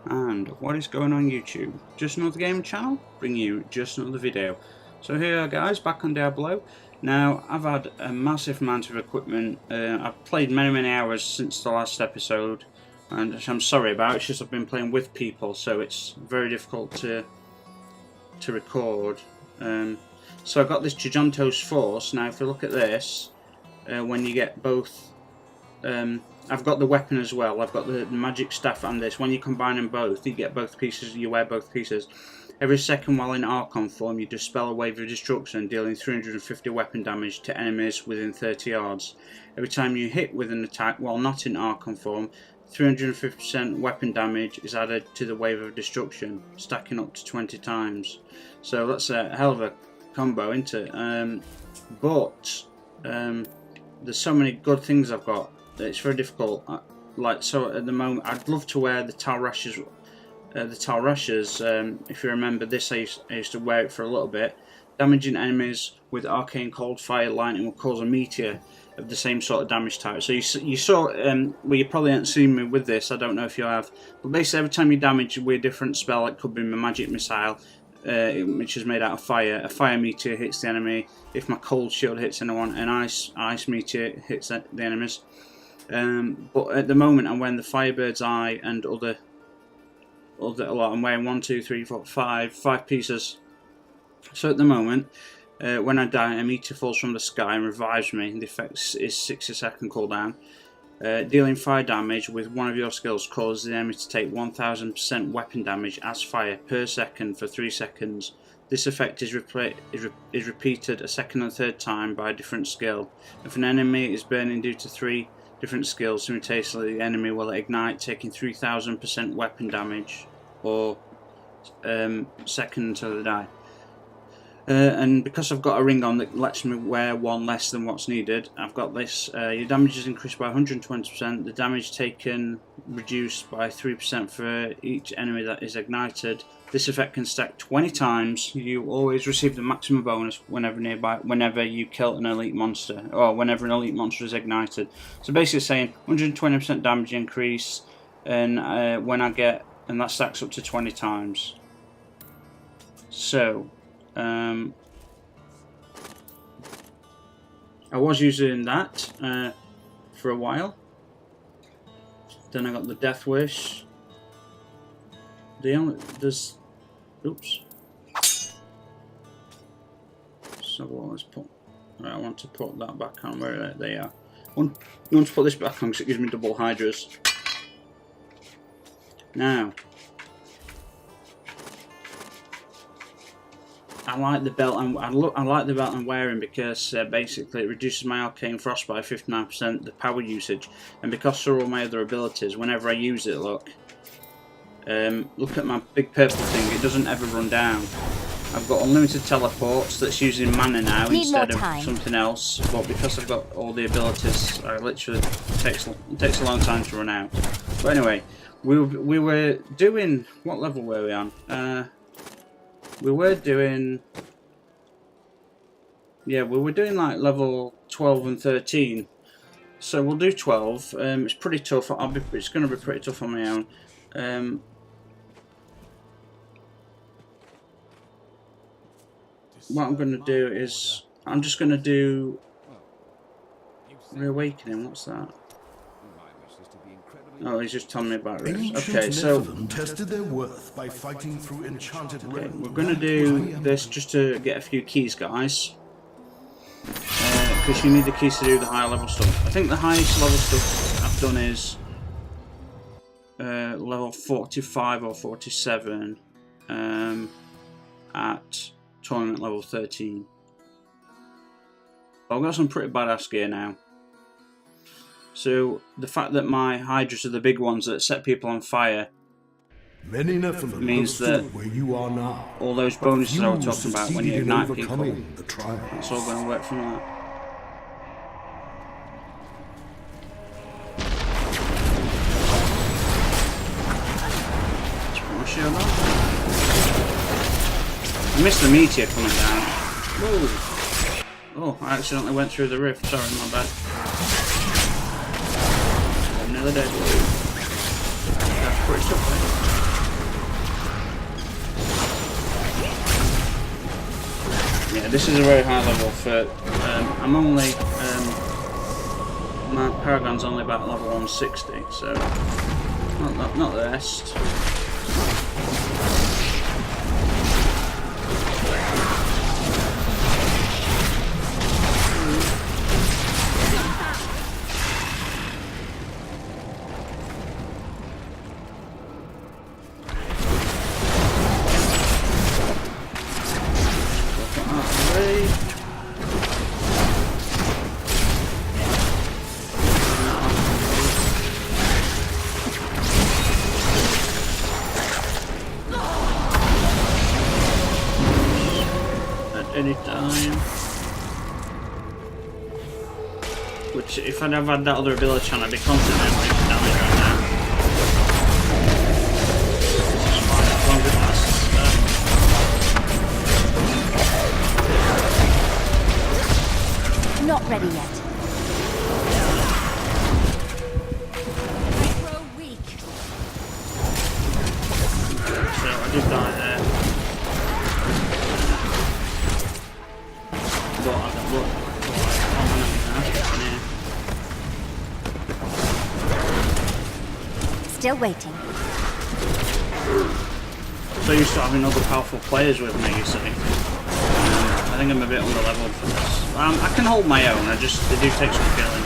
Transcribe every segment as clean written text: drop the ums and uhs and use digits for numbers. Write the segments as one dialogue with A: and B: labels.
A: And what is going on YouTube? Just another gaming channel, bring you just another video. So here are guys, back on Diablo. Now I've had a massive amount of equipment. I've played many hours since the last episode, and which I'm sorry about. It's just I've been playing with people, so it's very difficult to record. So I've got this Giganto's Force. Now if you look at this, when you get both, I've got the weapon as well. I've got the magic staff and this. When you combine them both, you get both pieces. You wear both pieces. Every second while in Archon form, you dispel a wave of destruction, dealing 350 weapon damage to enemies within 30 yards. Every time you hit with an attack while not in Archon form, 350% weapon damage is added to the wave of destruction, stacking up to 20 times. So that's a hell of a combo, isn't it? But there's so many good things I've got that it's very difficult. So at the moment, I'd love to wear the Tal Rashes. If you remember this, I used to wear it for a little bit. Damaging enemies with arcane cold fire lightning will cause a meteor of the same sort of damage type. So you saw, well, you probably haven't seen me with this. I don't know if you have, but basically every time you damage with a different spell, it could be my magic missile, which is made out of fire. A fire meteor hits the enemy. If my cold shield hits anyone, an ice meteor hits the enemies. But at the moment, I'm wearing the Firebird's Eye and other a lot. I'm wearing 1, 2, 3, 4, 5 pieces. So at the moment, when I die, a meteor falls from the sky and revives me. The effect is 60-second cooldown. Dealing fire damage with one of your skills causes the enemy to take 1000% weapon damage as fire per second for 3 seconds. This effect is repeated a second and third time by a different skill. If an enemy is burning due to 3 different skills simultaneously, the enemy will ignite, taking 3000% weapon damage or second until they die. And because I've got a ring on that lets me wear one less than what's needed, I've got this. Your damage is increased by 120%, the damage taken reduced by 3% for each enemy that is ignited. This effect can stack 20 times. You always receive the maximum bonus whenever you kill an elite monster, or whenever an elite monster is ignited. So basically saying 120% damage increase, and and that stacks up to 20 times. So I was using that for a while. Then I got the Death Wish. Oops. So let's put. Right, I want to put that back on where they are. I want to put this back on because it gives me double Hydras. Now, I like the belt. I like the belt I'm wearing because basically it reduces my arcane frost by 59%, the power usage, and because of all my other abilities, whenever I use it, look at my big purple thing. It doesn't ever run down. I've got unlimited teleports that's using mana now instead of something else. But because I've got all the abilities, it takes a long time to run out. But anyway, we were doing, what level were we on? We were doing like level 12 and 13. So we'll do 12. It's pretty tough. It's going to be pretty tough on my own. What I'm going to do is I'm just going to do Reawakening. What's that? Oh, he's just telling me about it. Okay, so
B: tested their worth by fighting through enchanted realms.
A: We're going to do this just to get a few keys, guys. Because you need the keys to do the higher level stuff. I think the highest level stuff I've done is level 45 or 47 at tournament level 13. But I've got some pretty badass gear now. So the fact that my Hydras are the big ones that set people on fire means that
B: where you are now,
A: all those bonuses I was talking about when you ignite people,
B: the trials.
A: it's all going to work from that. Let's put my shield on. I missed the meteor coming down. Whoa. Oh, I accidentally went through the rift. Sorry, my bad. Another dead. That's pretty tough, right? this is a very high level for. I'm only. My Paragon's only about level 160, so not the best. Any time. Which, if I'd have had that other ability on, I'd be constantly doing damage right now. This is fine, as long as it lasts.
C: Not ready yet. Grow weak.
A: So I did die there. But I got look.
C: Still waiting.
A: So used to having other powerful players with me, you see. I think I'm a bit under-leveled for this. I can hold my own, they do take some killing.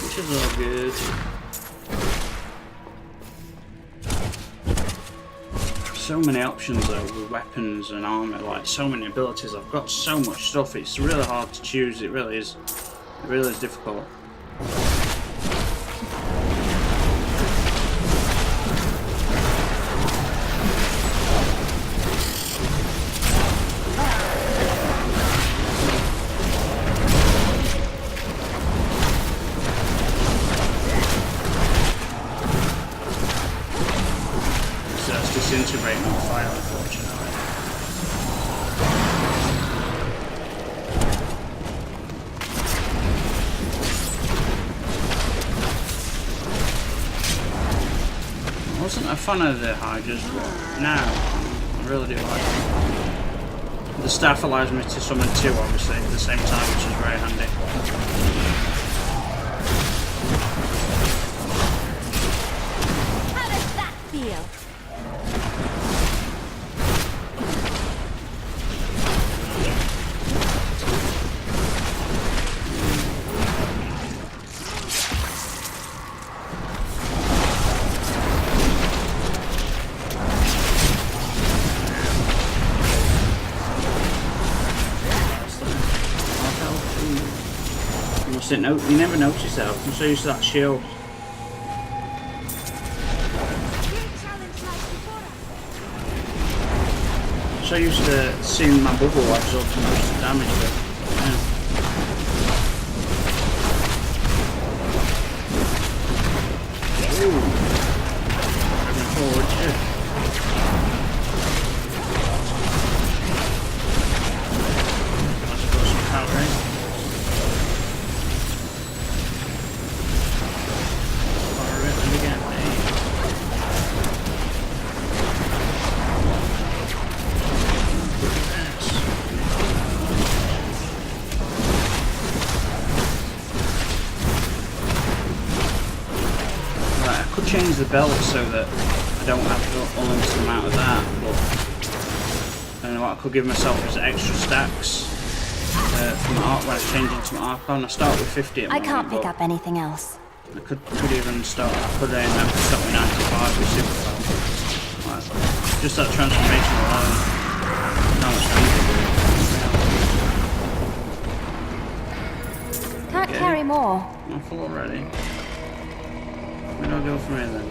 A: Which is all good. So many options though with weapons and armor, like so many abilities. I've got so much stuff, it's really hard to choose, it really is. It really is difficult. So that's disintegrating on fire, unfortunately. I wasn't a fan of the Hydras, but now I really do like them. The staff allows me to summon two, obviously, at the same time, which is very handy.
C: How does that feel?
A: You never notice that. I'm so used to that shield. So used to seeing my bubble absorb most of the damage, but yeah. Ooh. Moving forward, yeah. Let's go some power, right? Change the belt so that I don't have to unlimited amount of that, but I don't know what I could give myself as extra stacks from art when I change into my Archon. I start with 50 at the
C: I
A: moment,
C: can't pick
A: but
C: up anything else.
A: I could even start, I could end up start with 95 with super like, just that transformation alone. How much
C: Can't carry more.
A: I'm full already. Where do I go from here then?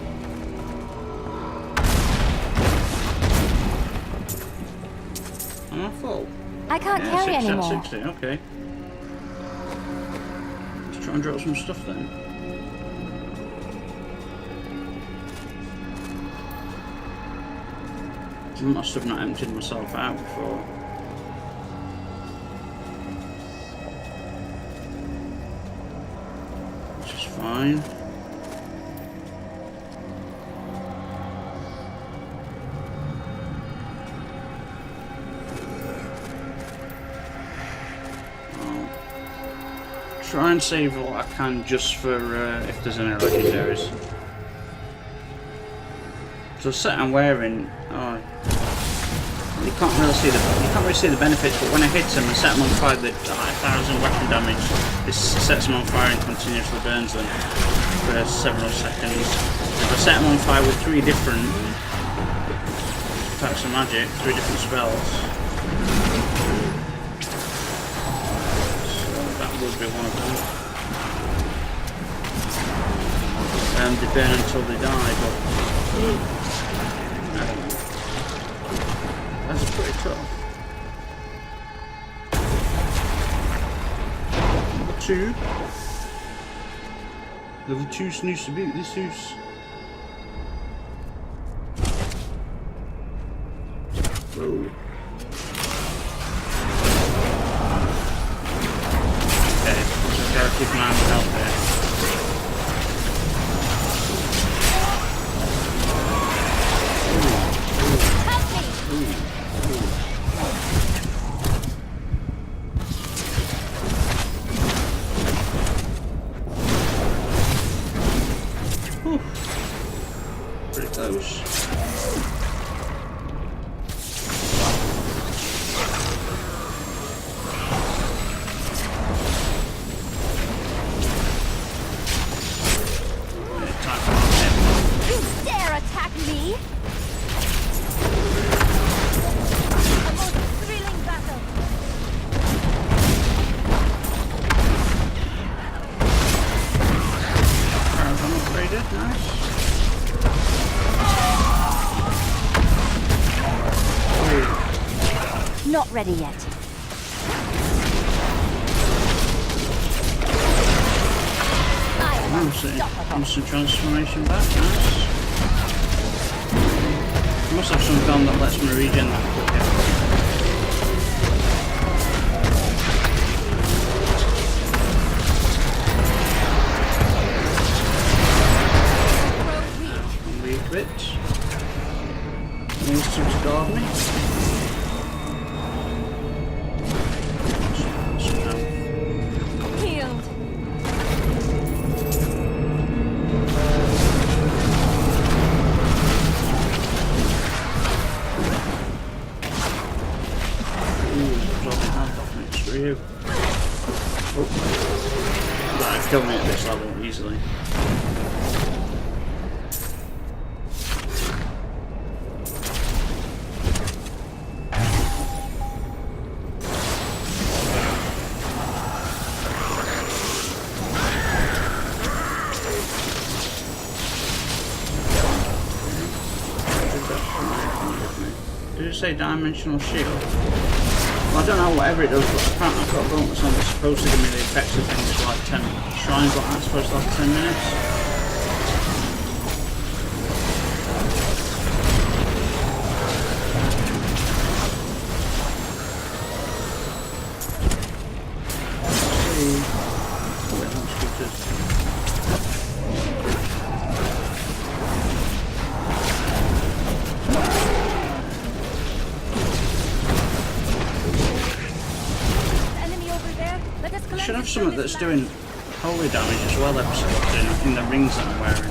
A: Am I full?
C: I can't
A: Yeah,
C: carry
A: 60 out of
C: anymore.
A: 60, okay. Let's try and drop some stuff then. I must have not emptied myself out before. Which is fine. try and save what I can just for if there's any legendaries. So the set I'm wearing, you can't really see the benefits, but when I hit them and set them on fire, the 1000 weapon damage, this sets them on fire and continuously burns them for several seconds. If I set them on fire with 3 different types of magic, 3 different spells, so that would be one of them. They burn until they die, but I don't know. That's pretty tough. Number 2. Level 2 snooze to beat this house. Whoa. Okay, so I've got to keep an eye on the health there. Pretty close.
C: You dare attack me? A most thrilling battle.
A: I'm upgraded, nice.
C: Not ready yet.
A: Instant transformation back, nice. Must have some gun that lets me regen that quicker. Weak bit. Needs to guard me.
C: Healed.
A: You. Oh. That killed me at this level easily. Did it say dimensional shield? Well, I don't know, whatever it does, but apparently I've got a bonus on that's supposed to give me the effects of things for like 10 shrines, but that's supposed to last 10 minutes. Let's see. Wait, that's good. Should have something that's doing holy damage as well, in the rings that I'm wearing.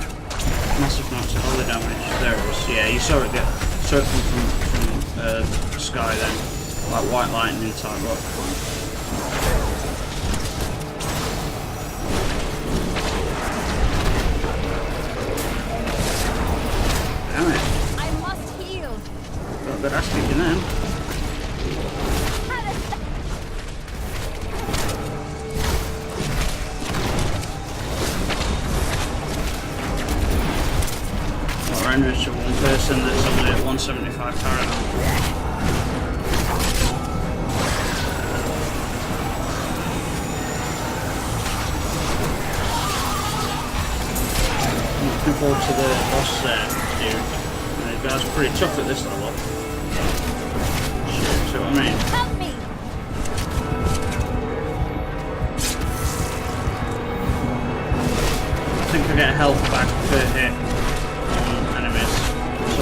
A: Massive amounts of holy damage. There it is. Yeah, you saw it get circling from the sky then, like white lightning type look. Damn it!
C: I must heal.
A: Got a good ass kicking then. Enemies to one person that's only at 175 paragon. I'm looking forward to the boss there, dude. The guy's pretty tough at this level. See what I mean?
C: Help me.
A: I think I get health back per hit. So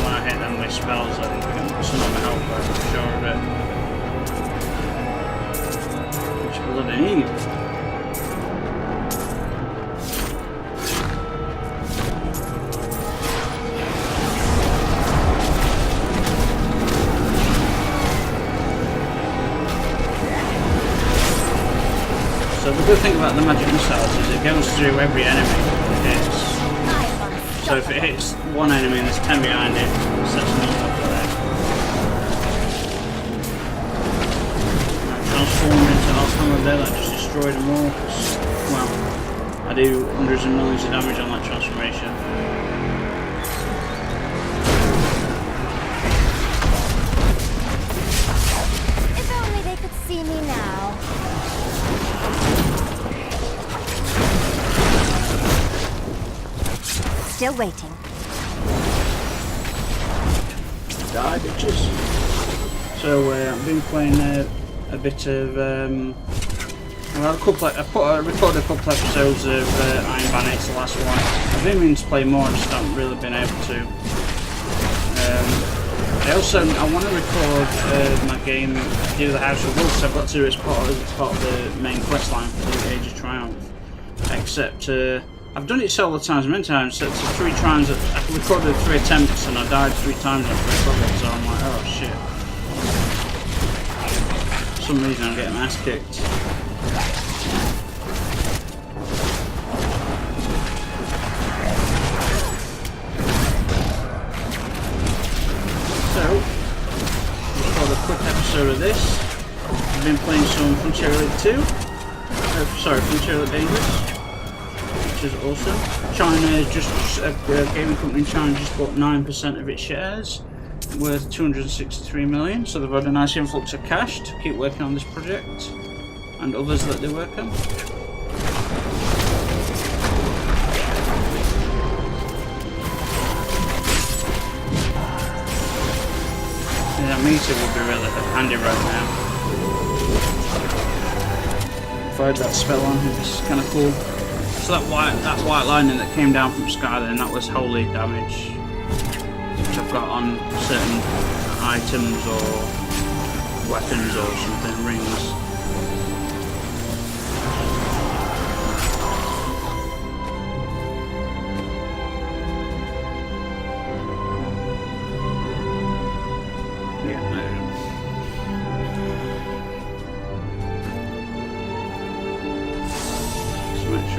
A: when I hit them with spells, I think I can put some of my health back, I'm sure of it. Which I bloody need. good thing about the magic missiles is it goes through every enemy it hits. So if it hits one enemy and there's 10 behind it, it sets them all up there. Transformed into Alzheimer there, that just destroyed them all. Well, I do hundreds of millions of damage on that transformation.
C: If only they could see me now. Still waiting.
A: Die, bitches. So I've been playing a bit of. Well, I recorded a couple episodes of Iron Banner. It's the last one. I've been meaning to play more. I just haven't really been able to. I want to record my game, do the House of Wolves. I've got to do it as part of the main quest line for the Age of Triumph. Except I've done it several times, many times. So 3 times. I recorded 3 attempts and I died 3 times on 3 projects. So I'm like, oh shit. For some reason I'm getting my ass kicked. So, record a quick episode of this. I've been playing some Frontier Elite 2. Frontier Elite Dangerous, which is awesome. China just a gaming company in China just bought 9% of its shares, worth 263 million. So they've had a nice influx of cash to keep working on this project and others that they work on. That meter would be really handy right now. If I had that spell on, it's kind of cool. So that white lightning that came down from sky then, that was holy damage, which I've got on certain items or weapons or something, rings.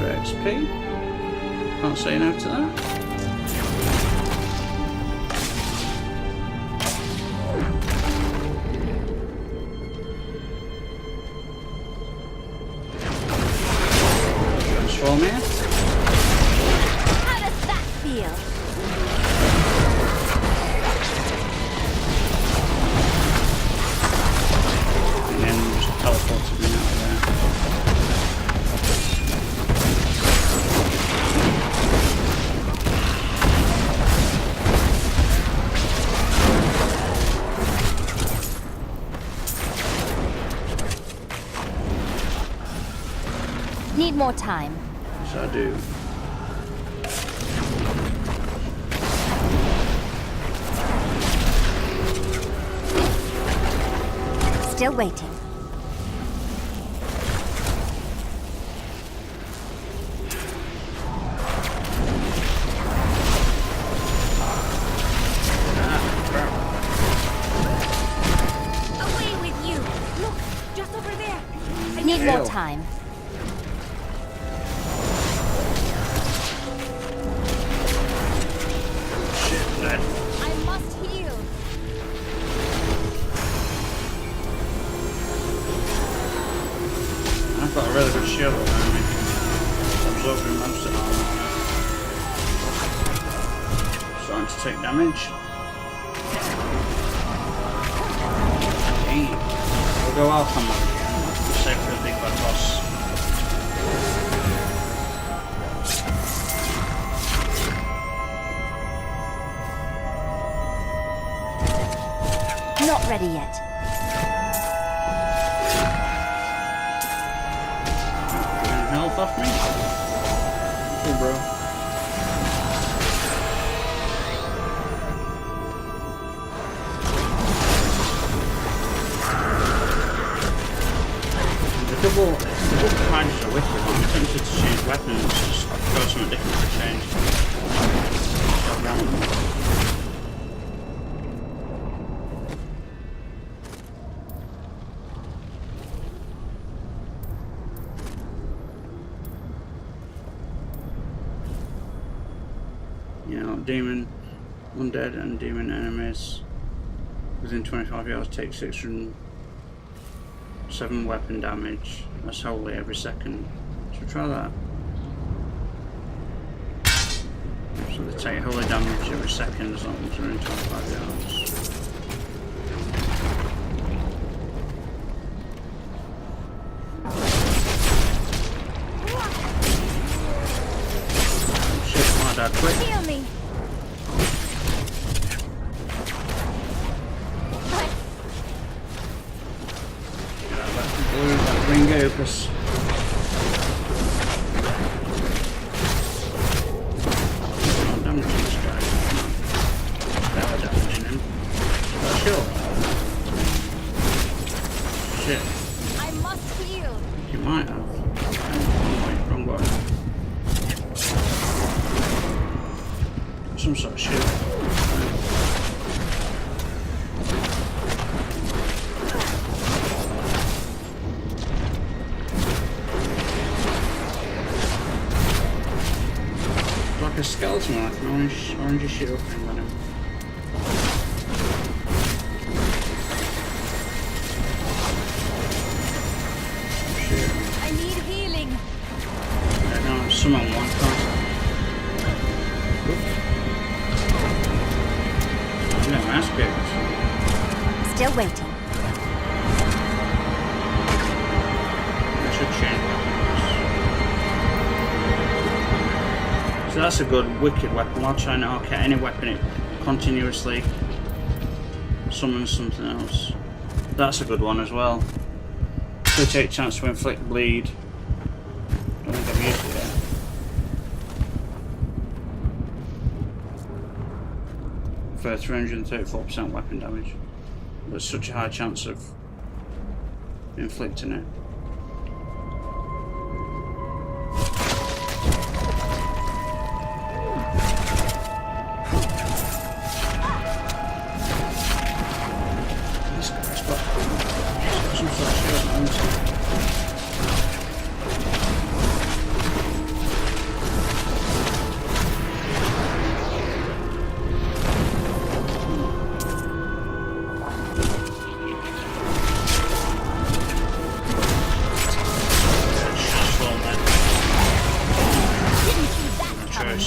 A: XP. Can't say no to that. Transform here.
C: How does that feel?
A: And then just teleported me out of there.
C: Need more time.
A: Yes, I do.
C: Still waiting. Away with you! Look, just over there. I need more time. I must heal.
A: I've got a really good shield around me. Absorbing most of it. Starting to take damage. Dang. We'll go out on that again. Save for the big bad boss.
C: Not ready yet.
A: Getting health off me? Cool, bro. The double packages are wicked. I'm tempted to change weapons, just go something different to change. You know, demon, undead, and demon enemies within 25 yards take 607 weapon damage. That's wholly every second. Should we try that? So they take holy damage every second as long as they're in 25 yards. Oh shit, my dad, quick!
C: Heal me.
A: Get out of that blue, that green opus. Shit.
C: I must heal.
A: You might have. Wrong way. Some sort of shit. Like a skeleton, like an orange shit opening on him.
C: I need healing.
A: No, summon one time. Yeah, mass kicked.
C: Still waiting.
A: I should change weapons. So that's a good wicked weapon. While trying to arc at any weapon, it continuously summons something else. That's a good one as well. Could take chance to inflict bleed. Don't think I've used it yet. For 334% weapon damage. But such a high chance of inflicting it. This guy's got some sort of shield on him.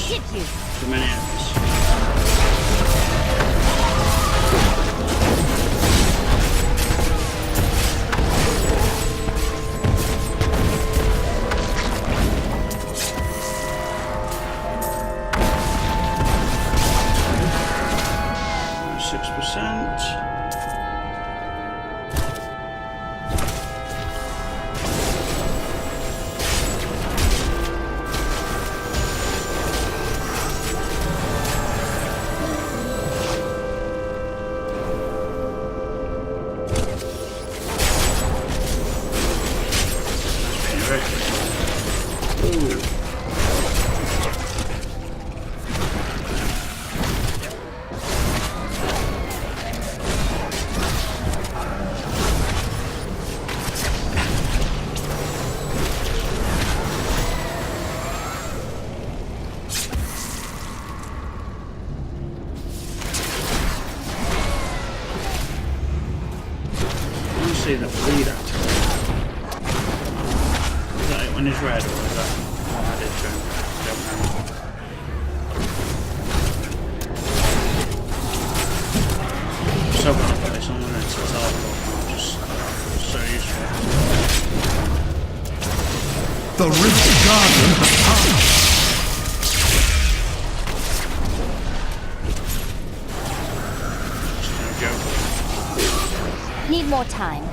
C: Did you?
A: Too many enemies. See the bleed activate. Is that it when he's red, or is that what I did to him? I don't know. So glad I put this on when it's teleport. Just so useful.
B: The Rift Guardian has come.
A: Just no joke.
C: Need more time.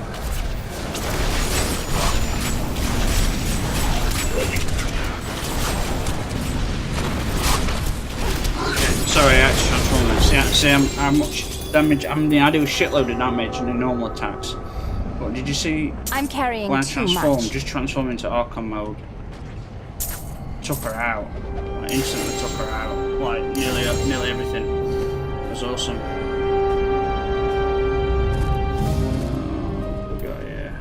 A: Sorry, I had to transform it. See how much damage. I do a shitload of damage in the normal attacks. But did you see
C: I'm carrying
A: when I
C: too
A: transformed?
C: much.
A: Just transform into Archon mode. Took her out. Like, instantly took her out. Like nearly everything. It was awesome. What we got here?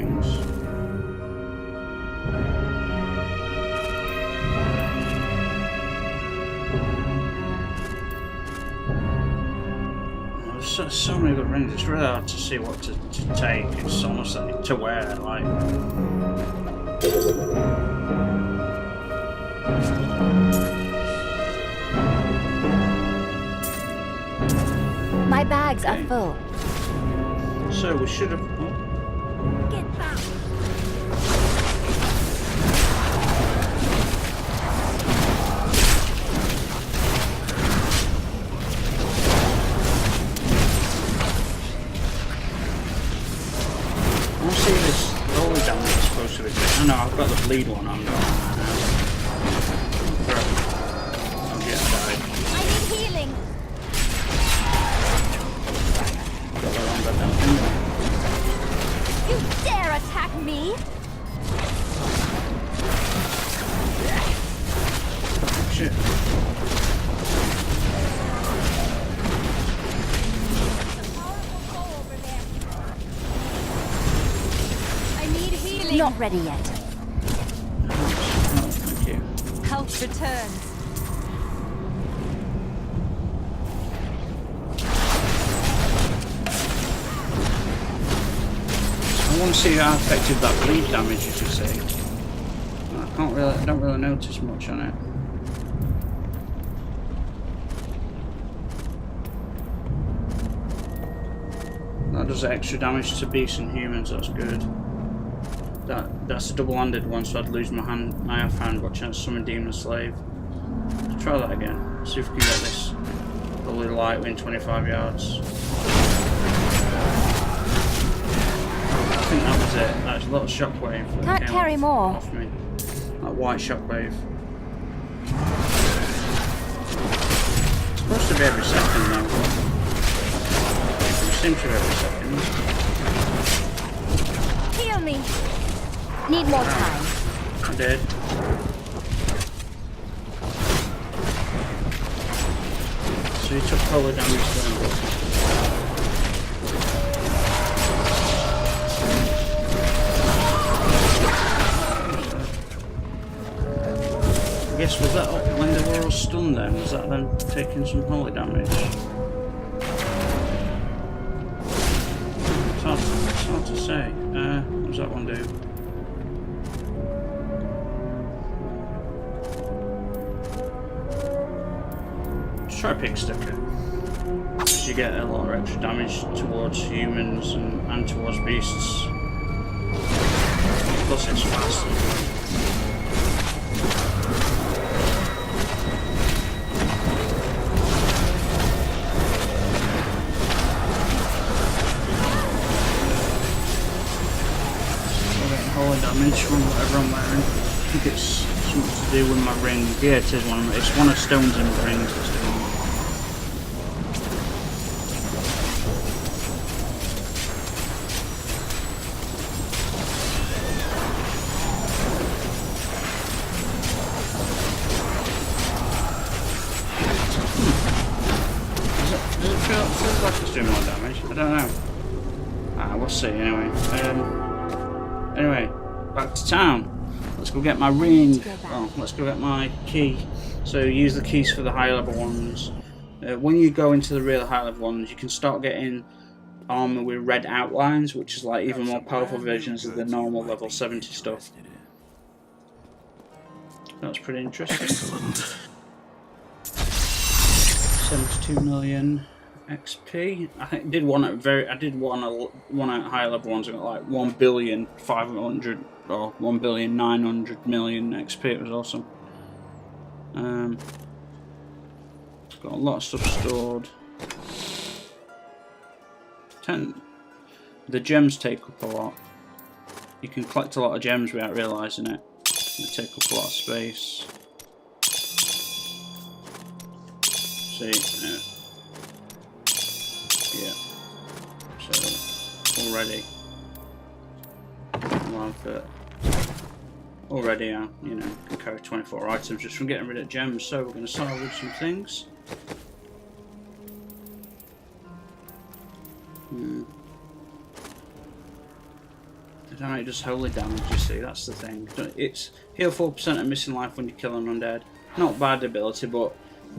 A: things. There's so many good rings. It's really hard to see what to take. It's almost like to wear. Like.
C: My bags are full.
A: So we should have. Oh.
C: Get back.
A: I want to see this roller damage is supposed to be. Oh no, I've got the bleed one on. Oh yeah, I died.
C: I need healing.
A: Got the wrong goddamn thing.
C: You dare attack me?
A: Shit.
C: I need healing. Not ready yet.
A: Oh, thank you.
C: Health returns.
A: I want to see how effective that bleed damage is, you see. I don't really notice much on it. That does extra damage to beasts and humans, that's good. That's a double-handed one, so I'd lose my offhand watching summon demon slave. Let's try that again. See if we can get this fully light within 25 yards. I think that was it. That's a little shockwave.
C: Can't carry more.
A: Off me. That white shockwave. It's supposed to be every second now. It seems to be every second.
C: Heal me. Need more time.
A: I did. So you took polar damage then. I guess was that when they were all stunned then? Was that them taking some holy damage? It's hard to say. What does that one do? Let's try Pig Sticker. Because you get a lot of extra damage towards humans and towards beasts. Plus it's fast. Damage from whatever I'm wearing. I think it's something to do with my ring. Yeah, it is one. It's one of Stone's in the rings that's doing it. Does it feel like it's doing more damage? I don't know. We'll see anyway. Anyway. Back to town. Let's go get my ring. Oh, let's go get my key. So use the keys for the high level ones. When you go into the real high level ones, you can start getting armor with red outlines, which is like even more powerful versions of the normal level 70 stuff. That's pretty interesting.
B: Excellent.
A: 72 million XP. I think I did one at higher level ones. I got like 1,500,000,000 or 1,900,000,000 XP. It was awesome. Got a lot of stuff stored. The gems take up a lot. You can collect a lot of gems without realising it. They take up a lot of space. See. Yeah. So already, already, you know, can carry 24 items just from getting rid of gems. So we're going to salvage some things. No, it does holy damage, you see, that's the thing. It's heal 4% of missing life when you kill an undead. Not bad ability, but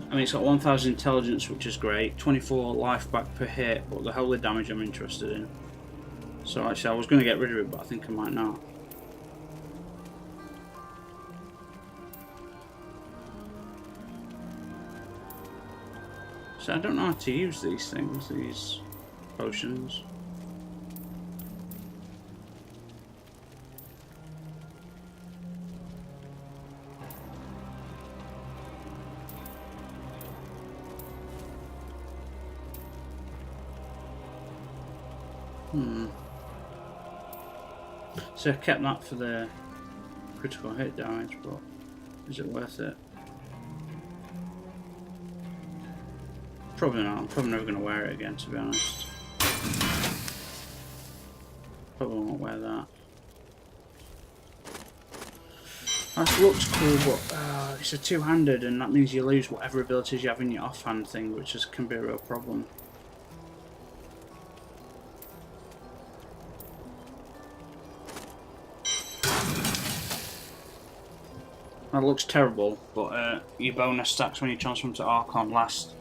A: I mean, it's got 1000 intelligence, which is great. 24 life back per hit, but the holy damage I'm interested in. So actually, I was going to get rid of it, but I think I might not. So I don't know how to use these things, these potions. So I kept that for the critical hit damage, but is it worth it? Probably not. I'm probably never going to wear it again, to be honest. Probably won't wear that. That looks cool, but it's a two-handed, and that means you lose whatever abilities you have in your offhand thing, which can be a real problem. That looks terrible, but your bonus stacks when you transform to Archon last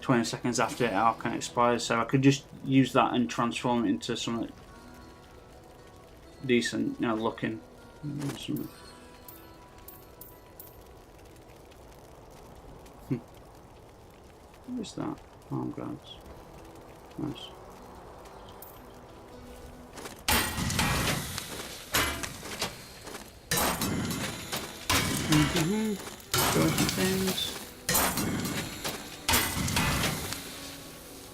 A: 20 seconds after Archon expires, so I could just use that and transform it into something decent, you know, looking. Something. What is that? Arm guards. Nice. Broken things.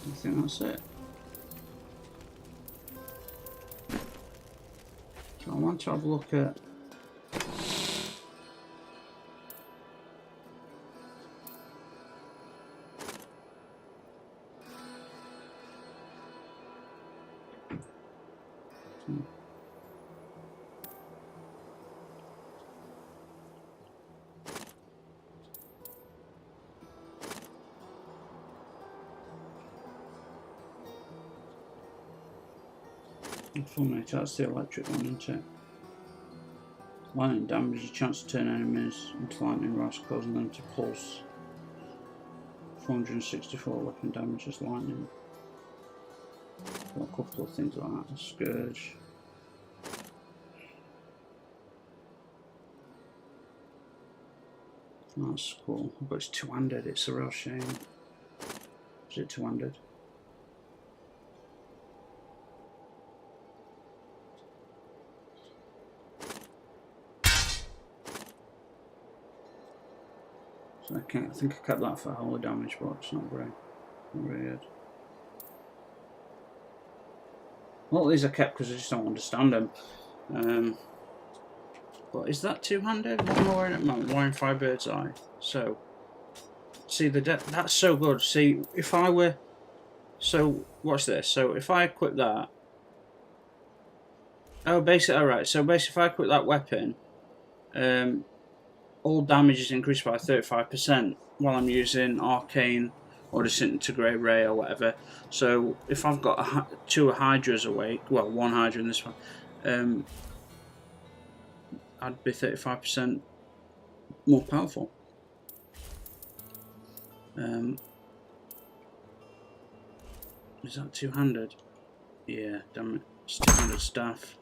A: I think that's it. So I want to have a look at that's the electric one, isn't it? Lightning damage, a chance to turn enemies into lightning rods, causing them to pulse. 464 weapon damage as lightning. Got a couple of things like that. Scourge. That's cool. But it's two-handed, it's a real shame. Is it two-handed? So I think I kept that for holy damage, but it's not great. Not very good. A lot of these I kept because I just don't understand them. But is that two-handed? What am I wearing at the moment? I'm wearing Firebird's Eye. So, see that's so good. See, if I were, so watch this. So if I equip that, alright. So basically, if I equip that weapon, all damage is increased by 35% while I'm using Arcane or Disintegrate Ray or whatever. So if I've got two Hydras awake, well, one Hydra in this one, I'd be 35% more powerful. Is that two-handed? Yeah, damn it. It's two-handed staff.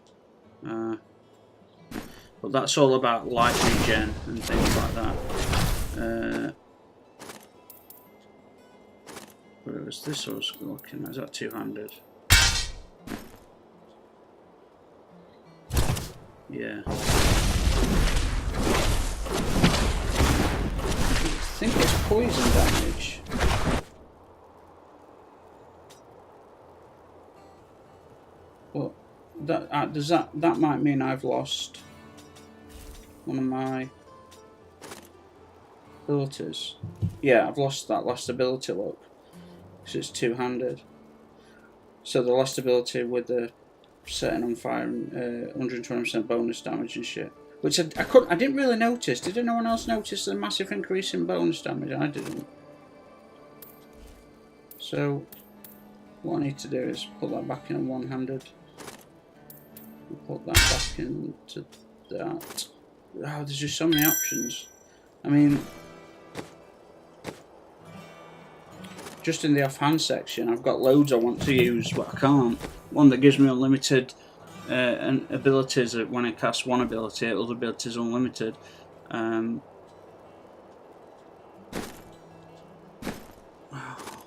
A: But that's all about life regen and things like that. But it was this I was looking at. Is that two-handed? Yeah. I think it's poison damage. But that might mean I've lost one of my abilities. Yeah, I've lost that last ability, look. Because it's two-handed. So the last ability with the setting on fire and 120% bonus damage and shit. Which I didn't really notice. Did anyone else notice the massive increase in bonus damage? I didn't. So what I need to do is put that back in a one-handed. We'll put that back into that. Oh, there's just so many options. I mean, just in the offhand section, I've got loads I want to use, but I can't. One that gives me unlimited abilities when I cast one ability, other abilities unlimited.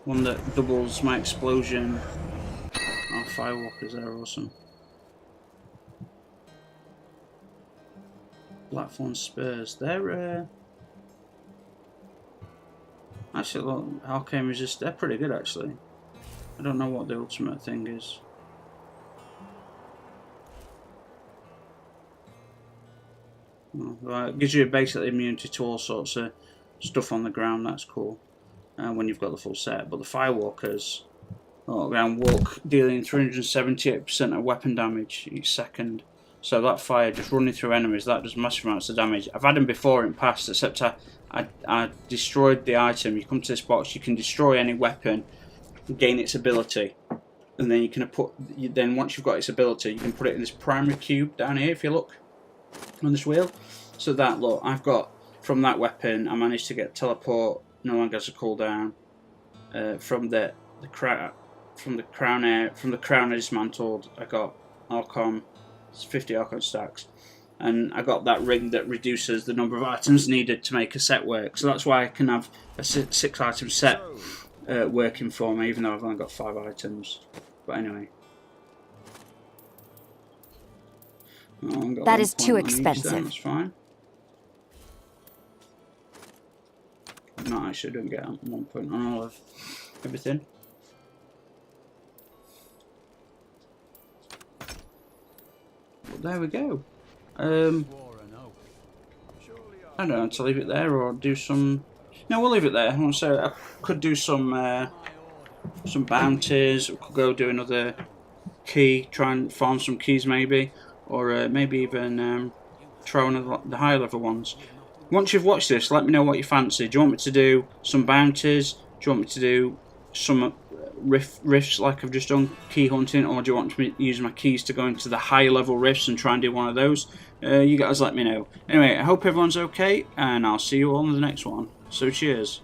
A: One that doubles my explosion. Oh, firewalkers, they're awesome. Blackthorn spurs, they're actually, look, arcane resist, they're pretty good actually. I don't know what the ultimate thing is. Well, it gives you basically immunity to all sorts of stuff on the ground, that's cool. When you've got the full set, but the firewalkers, ground walk, dealing 378% of weapon damage each second. So that fire just running through enemies, that does massive amounts of damage. I've had them before in past, except I destroyed the item. You come to this box, you can destroy any weapon, gain its ability, and then you can then once you've got its ability, you can put it in this primary cube down here. If you look on this wheel, so that look, I've got from that weapon, I managed to get teleport. No longer has a cooldown. From the crown I dismantled, I got Archon. It's 50 Archon stacks, and I got that ring that reduces the number of items needed to make a set work. So that's why I can have a 6 item set working for me, even though I've only got 5 items. But anyway,
C: that is too expensive.
A: That's fine. No, actually, I don't get 1 point on all of everything. But there we go. I don't know, to leave it there or do some. No, we'll leave it there. I could do some bounties. We could go do another key, try and farm some keys maybe, or maybe even try one of the higher level ones. Once you've watched this, let me know what you fancy. Do you want me to do some bounties? Do you want me to do some rifts like I've just done, key hunting, or do you want me to use my keys to go into the higher level rifts and try and do one of those? You guys let me know. Anyway, I hope everyone's okay, and I'll see you all in the next one. So cheers.